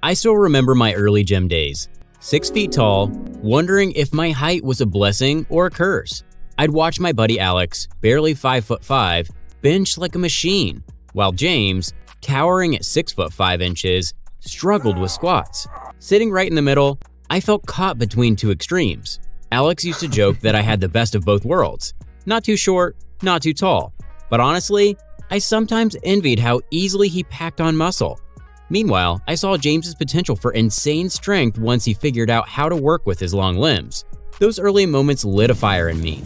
I still remember my early gym days. 6 feet tall, wondering if my height was a blessing or a curse. I'd watch my buddy Alex, barely 5'5", bench like a machine, while James, towering at 6'5", struggled with squats. Sitting right in the middle, I felt caught between two extremes. Alex used to joke that I had the best of both worlds. Not too short, not too tall. But honestly, I sometimes envied how easily he packed on muscle. Meanwhile, I saw James's potential for insane strength once he figured out how to work with his long limbs. Those early moments lit a fire in me.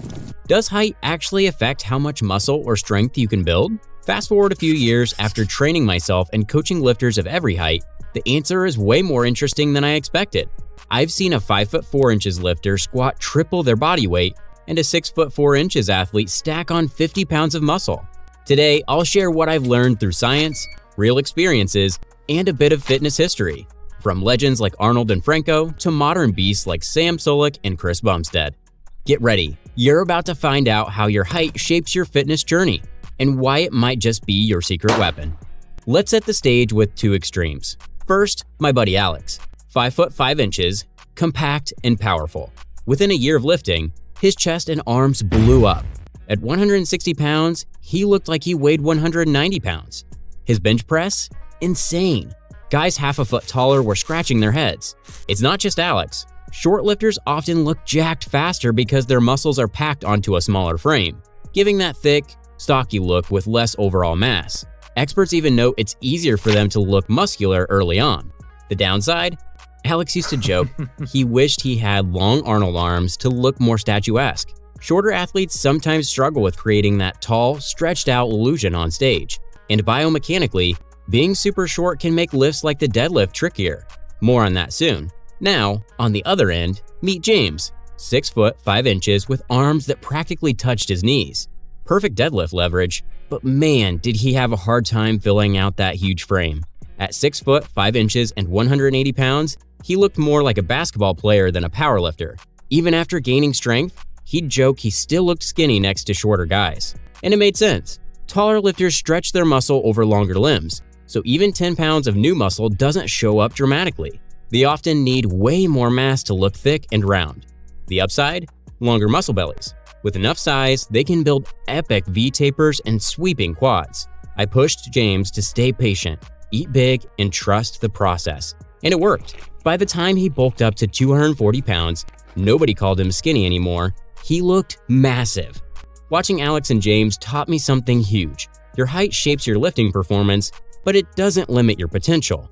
Does height actually affect how much muscle or strength you can build? Fast forward a few years after training myself and coaching lifters of every height, the answer is way more interesting than I expected. I've seen a 5'4" lifter squat triple their body weight and a 6'4" athlete stack on 50 pounds of muscle. Today, I'll share what I've learned through science, real experiences, and a bit of fitness history, from legends like Arnold and Franco to modern beasts like Sam Sulek and Chris Bumstead. Get ready, you're about to find out how your height shapes your fitness journey and why it might just be your secret weapon. Let's set the stage with two extremes. First, my buddy Alex, 5'5", compact and powerful. Within a year of lifting, his chest and arms blew up. At 160 pounds, he looked like he weighed 190 pounds. His bench press? Insane. Guys half a foot taller were scratching their heads. It's not just Alex. Short lifters often look jacked faster because their muscles are packed onto a smaller frame, giving that thick, stocky look with less overall mass. Experts even note it's easier for them to look muscular early on. The downside? Alex used to joke he wished he had long Arnold arms to look more statuesque. Shorter athletes sometimes struggle with creating that tall, stretched out illusion on stage. And biomechanically, being super short can make lifts like the deadlift trickier. More on that soon. Now, on the other end, meet James, 6'5" with arms that practically touched his knees. Perfect deadlift leverage, but man, did he have a hard time filling out that huge frame. At 6'5" and 180 pounds, he looked more like a basketball player than a powerlifter. Even after gaining strength, he'd joke he still looked skinny next to shorter guys. And it made sense. Taller lifters stretch their muscle over longer limbs, so even 10 pounds of new muscle doesn't show up dramatically. They often need way more mass to look thick and round. The upside? Longer muscle bellies. With enough size, they can build epic V-tapers and sweeping quads. I pushed James to stay patient, eat big, and trust the process. And it worked. By the time he bulked up to 240 pounds, nobody called him skinny anymore. He looked massive. Watching Alex and James taught me something huge. Your height shapes your lifting performance, but it doesn't limit your potential.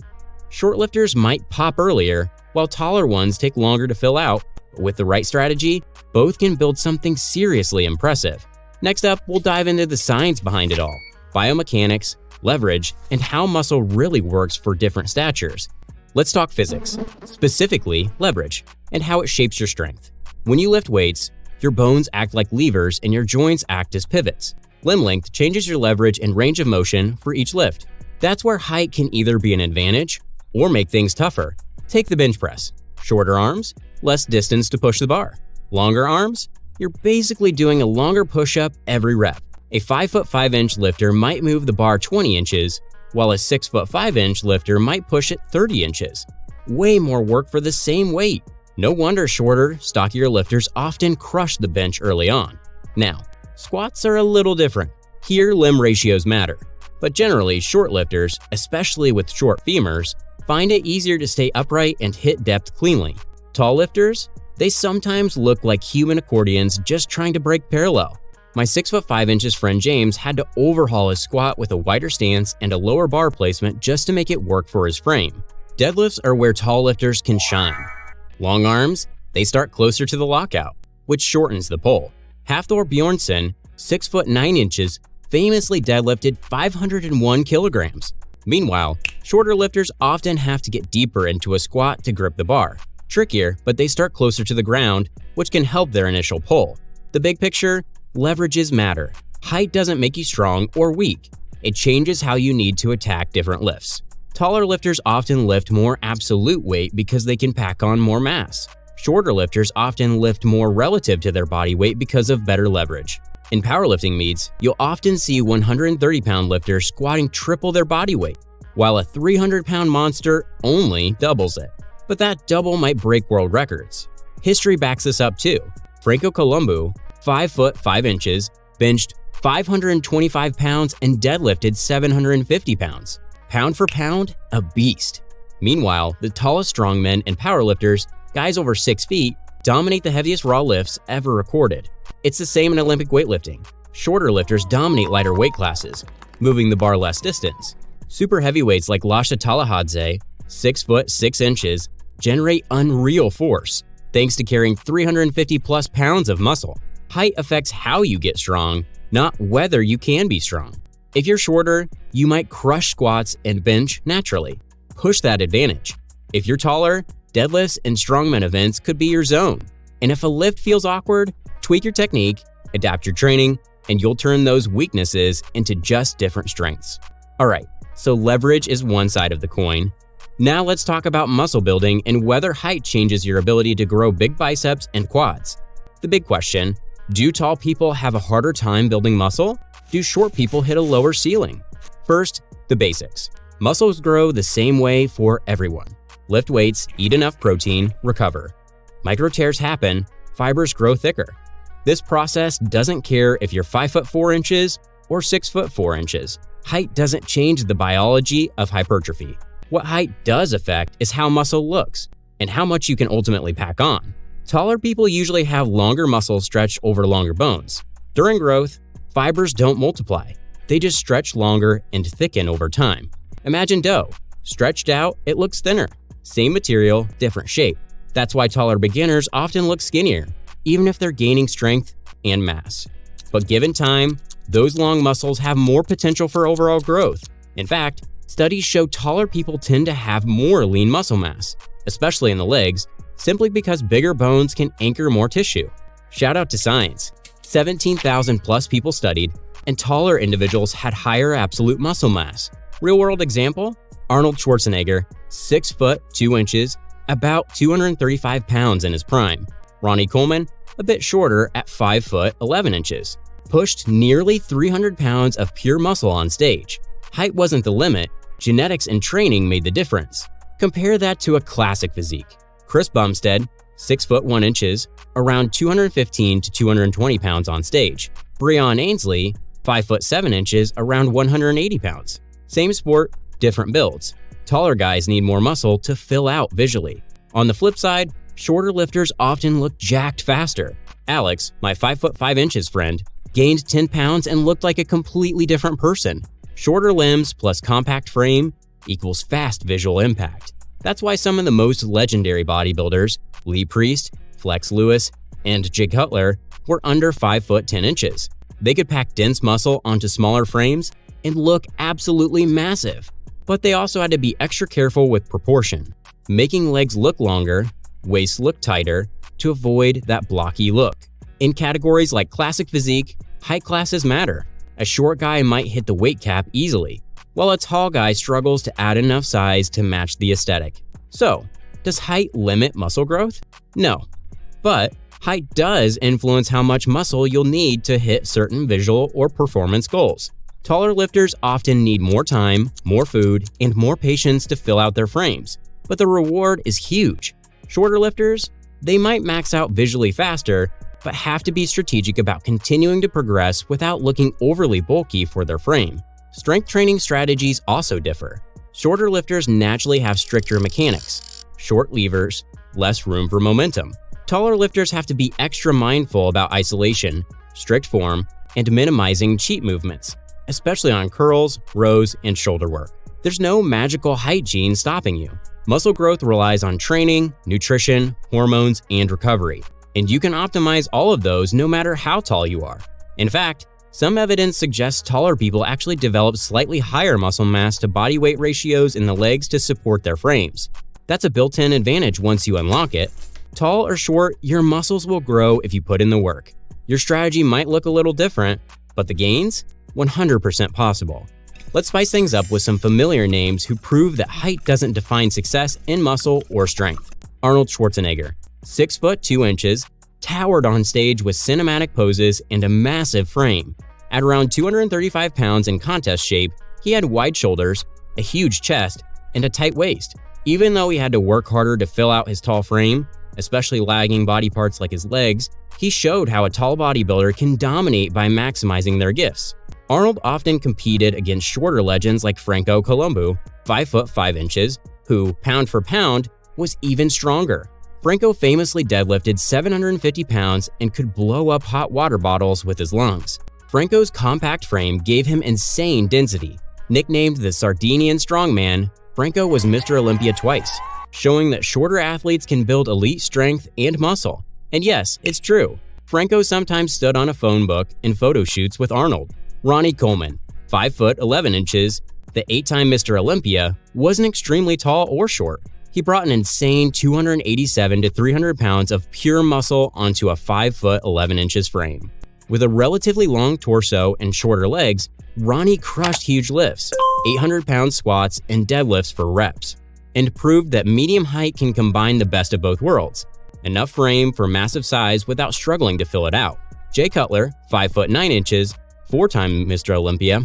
Short lifters might pop earlier, while taller ones take longer to fill out. But with the right strategy, both can build something seriously impressive. Next up, we'll dive into the science behind it all, biomechanics, leverage, and how muscle really works for different statures. Let's talk physics, specifically leverage, and how it shapes your strength. When you lift weights, your bones act like levers and your joints act as pivots. Limb length changes your leverage and range of motion for each lift. That's where height can either be an advantage or make things tougher. Take the bench press. Shorter arms, less distance to push the bar. Longer arms, you're basically doing a longer push-up every rep. A 5'5" lifter might move the bar 20 inches, while a 6'5" lifter might push it 30 inches. Way more work for the same weight. No wonder shorter, stockier lifters often crush the bench early on. Now, squats are a little different. Here, limb ratios matter. But generally, short lifters, especially with short femurs, find it easier to stay upright and hit depth cleanly. Tall lifters? They sometimes look like human accordions just trying to break parallel. My 6'5" friend James had to overhaul his squat with a wider stance and a lower bar placement just to make it work for his frame. Deadlifts are where tall lifters can shine. Long arms? They start closer to the lockout, which shortens the pull. Hafthor Bjornsson, 6'9", famously deadlifted 501 kilograms. Meanwhile, shorter lifters often have to get deeper into a squat to grip the bar. Trickier, but they start closer to the ground, which can help their initial pull. The big picture? Leverages matter. Height doesn't make you strong or weak. It changes how you need to attack different lifts. Taller lifters often lift more absolute weight because they can pack on more mass. Shorter lifters often lift more relative to their body weight because of better leverage. In powerlifting meets, you'll often see 130-pound lifters squatting triple their body weight. while a 300-pound monster only doubles it. But that double might break world records. History backs this up too. Franco Columbu, 5 foot 5 inches, benched 525 pounds and deadlifted 750 pounds. Pound for pound, a beast. Meanwhile, the tallest strongmen and powerlifters, guys over 6 feet, dominate the heaviest raw lifts ever recorded. It's the same in Olympic weightlifting. Shorter lifters dominate lighter weight classes, moving the bar less distance. Super heavyweights like Lasha Talahadze, 6 foot 6 inches, generate unreal force, thanks to carrying 350 plus pounds of muscle. Height affects how you get strong, not whether you can be strong. If you're shorter, you might crush squats and bench naturally. Push that advantage. If you're taller, deadlifts and strongman events could be your zone. And if a lift feels awkward, tweak your technique, adapt your training, and you'll turn those weaknesses into just different strengths. Alright, so leverage is one side of the coin. Now let's talk about muscle building and whether height changes your ability to grow big biceps and quads. The big question, do tall people have a harder time building muscle? Do short people hit a lower ceiling? First, the basics. Muscles grow the same way for everyone. Lift weights, eat enough protein, recover. Micro tears happen, fibers grow thicker. This process doesn't care if you're 5 foot 4 inches or 6 foot 4 inches. Height doesn't change the biology of hypertrophy. What height does affect is how muscle looks and how much you can ultimately pack on. Taller people usually have longer muscles stretched over longer bones. During growth, fibers don't multiply. They just stretch longer and thicken over time. Imagine dough. Stretched out, it looks thinner. Same material, different shape. That's why taller beginners often look skinnier, even if they're gaining strength and mass. But given time, those long muscles have more potential for overall growth. In fact, studies show taller people tend to have more lean muscle mass, especially in the legs, simply because bigger bones can anchor more tissue. Shout out to science. 17,000 plus people studied, and taller individuals had higher absolute muscle mass. Real-world example, Arnold Schwarzenegger, 6 foot 2 inches, about 235 pounds in his prime. Ronnie Coleman, a bit shorter at 5 foot 11 inches, pushed nearly 300 pounds of pure muscle on stage. Height wasn't the limit, genetics and training made the difference. Compare that to a classic physique. Chris Bumstead, 6 foot 1 inches, around 215 to 220 pounds on stage. Breon Ainsley, 5 foot 7 inches, around 180 pounds. Same sport, different builds. Taller guys need more muscle to fill out visually. On the flip side, shorter lifters often look jacked faster. Alex, my 5 foot 5 inches friend, gained 10 pounds and looked like a completely different person. Shorter limbs plus compact frame equals fast visual impact. That's why some of the most legendary bodybuilders, Lee Priest, Flex Lewis, and Jay Cutler, were under 5 foot 10 inches. They could pack dense muscle onto smaller frames and look absolutely massive. But they also had to be extra careful with proportion, making legs look longer, waist look tighter, to avoid that blocky look. In categories like classic physique, height classes matter. A short guy might hit the weight cap easily, while a tall guy struggles to add enough size to match the aesthetic. So, does height limit muscle growth? No. But height does influence how much muscle you'll need to hit certain visual or performance goals. Taller lifters often need more time, more food, and more patience to fill out their frames, but the reward is huge. Shorter lifters, they might max out visually faster, but have to be strategic about continuing to progress without looking overly bulky for their frame. Strength training strategies also differ. Shorter lifters naturally have stricter mechanics, short levers, less room for momentum. Taller lifters have to be extra mindful about isolation, strict form, and minimizing cheat movements, especially on curls, rows, and shoulder work. There's no magical height gene stopping you. Muscle growth relies on training, nutrition, hormones, and recovery, and you can optimize all of those no matter how tall you are. In fact, some evidence suggests taller people actually develop slightly higher muscle mass to body weight ratios in the legs to support their frames. That's a built-in advantage once you unlock it. Tall or short, your muscles will grow if you put in the work. Your strategy might look a little different, but the gains? 100% possible. Let's spice things up with some familiar names who prove that height doesn't define success in muscle or strength. Arnold Schwarzenegger, 6 foot 2 inches, towered on stage with cinematic poses and a massive frame. At around 235 pounds in contest shape, he had wide shoulders, a huge chest, and a tight waist. Even though he had to work harder to fill out his tall frame, especially lagging body parts like his legs, he showed how a tall bodybuilder can dominate by maximizing their gifts. Arnold often competed against shorter legends like Franco Columbu, 5 foot 5 inches, who, pound for pound, was even stronger. Franco famously deadlifted 750 pounds and could blow up hot water bottles with his lungs. Franco's compact frame gave him insane density. Nicknamed the Sardinian Strongman, Franco was Mr. Olympia twice, showing that shorter athletes can build elite strength and muscle. And yes, it's true. Franco sometimes stood on a phone book in photo shoots with Arnold. Ronnie Coleman, 5 foot 11 inches, the 8-time Mr. Olympia, wasn't extremely tall or short. He brought an insane 287 to 300 pounds of pure muscle onto a 5 foot 11 inches frame. With a relatively long torso and shorter legs, Ronnie crushed huge lifts, 800-pound squats and deadlifts for reps, and proved that medium height can combine the best of both worlds. Enough frame for massive size without struggling to fill it out. Jay Cutler, 5 foot 9 inches, 4-time Mr. Olympia,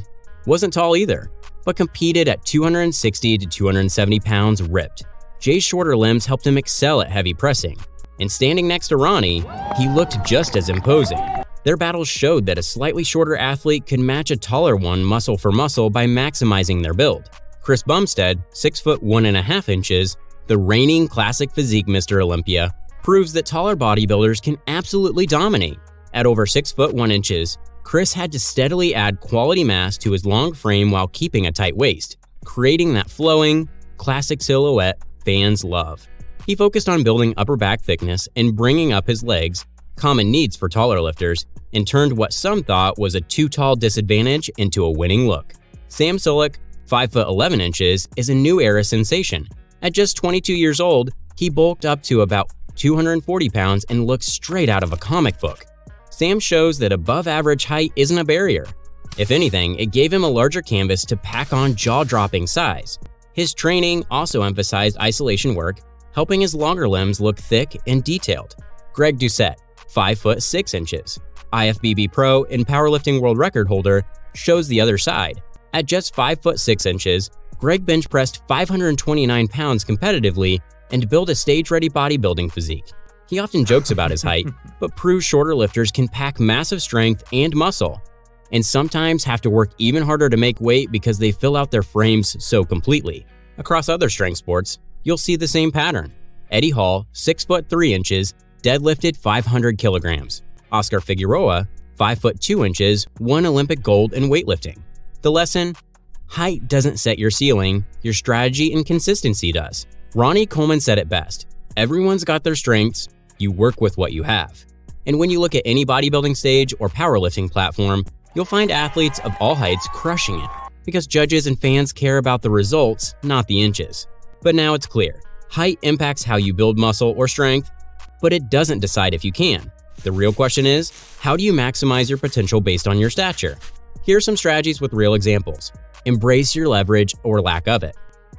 wasn't tall either, but competed at 260 to 270 pounds ripped. Jay's shorter limbs helped him excel at heavy pressing, and standing next to Ronnie, he looked just as imposing. Their battles showed that a slightly shorter athlete could match a taller one muscle for muscle by maximizing their build. Chris Bumstead, 6 foot 1.5 inches, the reigning classic physique Mr. Olympia, proves that taller bodybuilders can absolutely dominate. At over 6 foot 1 inches, Chris had to steadily add quality mass to his long frame while keeping a tight waist, creating that flowing, classic silhouette fans love. He focused on building upper back thickness and bringing up his legs, common needs for taller lifters, and turned what some thought was a too tall disadvantage into a winning look. Sam Sulek, 5 foot 11 inches, is a new era sensation. At just 22 years old, he bulked up to about 240 pounds and looks straight out of a comic book. Sam shows that above average height isn't a barrier. If anything, it gave him a larger canvas to pack on jaw-dropping size. His training also emphasized isolation work, helping his longer limbs look thick and detailed. Greg Doucette, 5 foot 6 inches, IFBB pro and powerlifting world record holder, shows the other side. At just 5 foot 6 inches, Greg bench pressed 529 pounds competitively and built a stage-ready bodybuilding physique. He often jokes about his height, but proves shorter lifters can pack massive strength and muscle, and sometimes have to work even harder to make weight because they fill out their frames so completely. Across other strength sports, you'll see the same pattern. Eddie Hall, 6 foot 3 inches, deadlifted 500 kilograms. Oscar Figueroa, 5 foot 2 inches, won Olympic gold in weightlifting. The lesson? Height doesn't set your ceiling, your strategy and consistency does. Ronnie Coleman said it best. Everyone's got their strengths, you work with what you have. And when you look at any bodybuilding stage or powerlifting platform, you'll find athletes of all heights crushing it, because judges and fans care about the results, not the inches. But now it's clear. Height impacts how you build muscle or strength, but it doesn't decide if you can. The real question is, how do you maximize your potential based on your stature? Here are some strategies with real examples. Embrace your leverage or lack of it.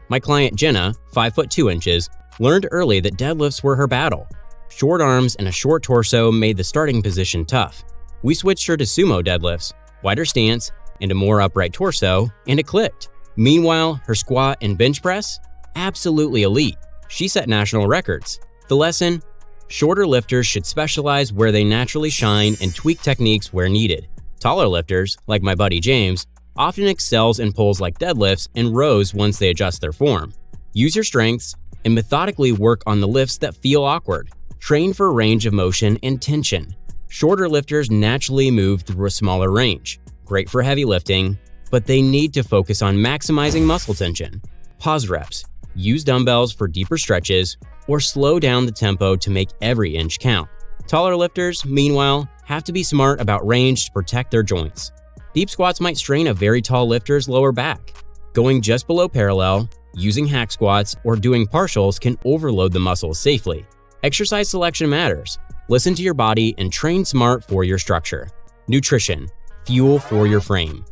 My client Jenna, 5 foot 2 inches, learned early that deadlifts were her battle. Short arms and a short torso made the starting position tough. We switched her to sumo deadlifts, wider stance, and a more upright torso, and it clicked. Meanwhile, her squat and bench press? Absolutely elite. She set national records. The lesson? Shorter lifters should specialize where they naturally shine and tweak techniques where needed. Taller lifters, like my buddy James, often excels in pulls like deadlifts and rows once they adjust their form. Use your strengths and methodically work on the lifts that feel awkward. Train for range of motion and tension. Shorter lifters naturally move through a smaller range. Great for heavy lifting, but they need to focus on maximizing muscle tension. Pause reps. Use dumbbells for deeper stretches, or slow down the tempo to make every inch count. Taller lifters, meanwhile, have to be smart about range to protect their joints. Deep squats might strain a very tall lifter's lower back. Going just below parallel, using hack squats, or doing partials can overload the muscles safely. Exercise selection matters. Listen to your body and train smart for your structure. Nutrition. Fuel for your frame.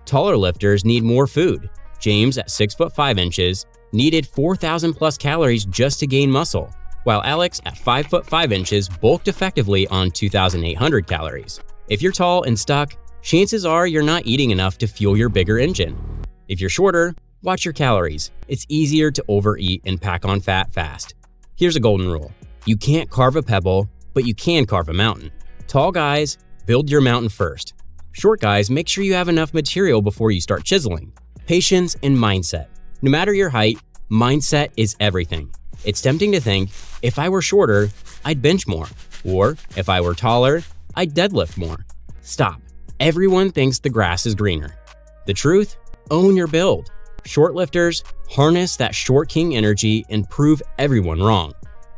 Taller lifters need more food. James, at 6 foot 5 inches, needed 4,000 plus calories just to gain muscle, while Alex, at 5 foot 5 inches, bulked effectively on 2,800 calories. If you're tall and stuck, chances are you're not eating enough to fuel your bigger engine. If you're shorter, Watch your calories. It's easier to overeat and pack on fat fast. Here's a golden rule. You can't carve a pebble, but you can carve a mountain. Tall guys, build your mountain first. Short guys, make sure you have enough material before you start chiseling. Patience and mindset. No matter your height, mindset is everything. It's tempting to think, if I were shorter, I'd bench more. Or, if I were taller, I'd deadlift more. Stop. Everyone thinks the grass is greener. The truth? Own your build. Short lifters, harness that short king energy and prove everyone wrong.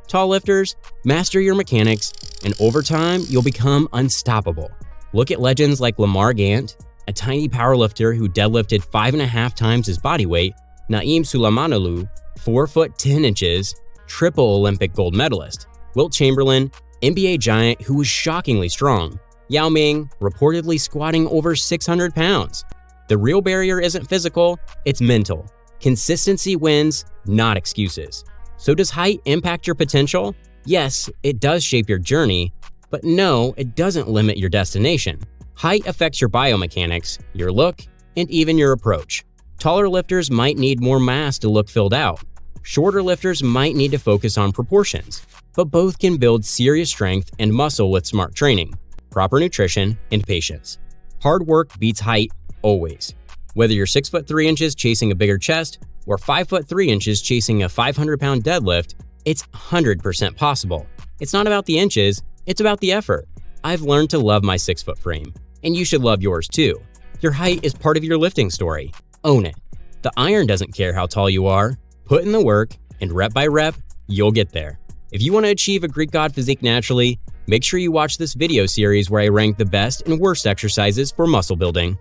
Tall lifters, master your mechanics, and over time, you'll become unstoppable. Look at legends like Lamar Gant, a tiny powerlifter who deadlifted 5.5 times his body weight, Naeem Suleimanoglu, 4 foot 10 inches, triple Olympic gold medalist, Wilt Chamberlain, NBA giant who was shockingly strong, Yao Ming, reportedly squatting over 600 pounds. The real barrier isn't physical, it's mental. Consistency wins, not excuses. So does height impact your potential? Yes, it does shape your journey, but no, it doesn't limit your destination. Height affects your biomechanics, your look, and even your approach. Taller lifters might need more mass to look filled out. Shorter lifters might need to focus on proportions, but both can build serious strength and muscle with smart training, proper nutrition, and patience. Hard work beats height always. Whether you're 6 foot 3 inches chasing a bigger chest or 5 foot 3 inches chasing a 500-pound deadlift, it's 100% possible. It's not about the inches, it's about the effort. I've learned to love my 6 foot frame, and you should love yours too. Your height is part of your lifting story. Own it. The iron doesn't care how tall you are. Put in the work, and rep by rep, you'll get there. If you want to achieve a Greek god physique naturally, make sure you watch this video series where I rank the best and worst exercises for muscle building.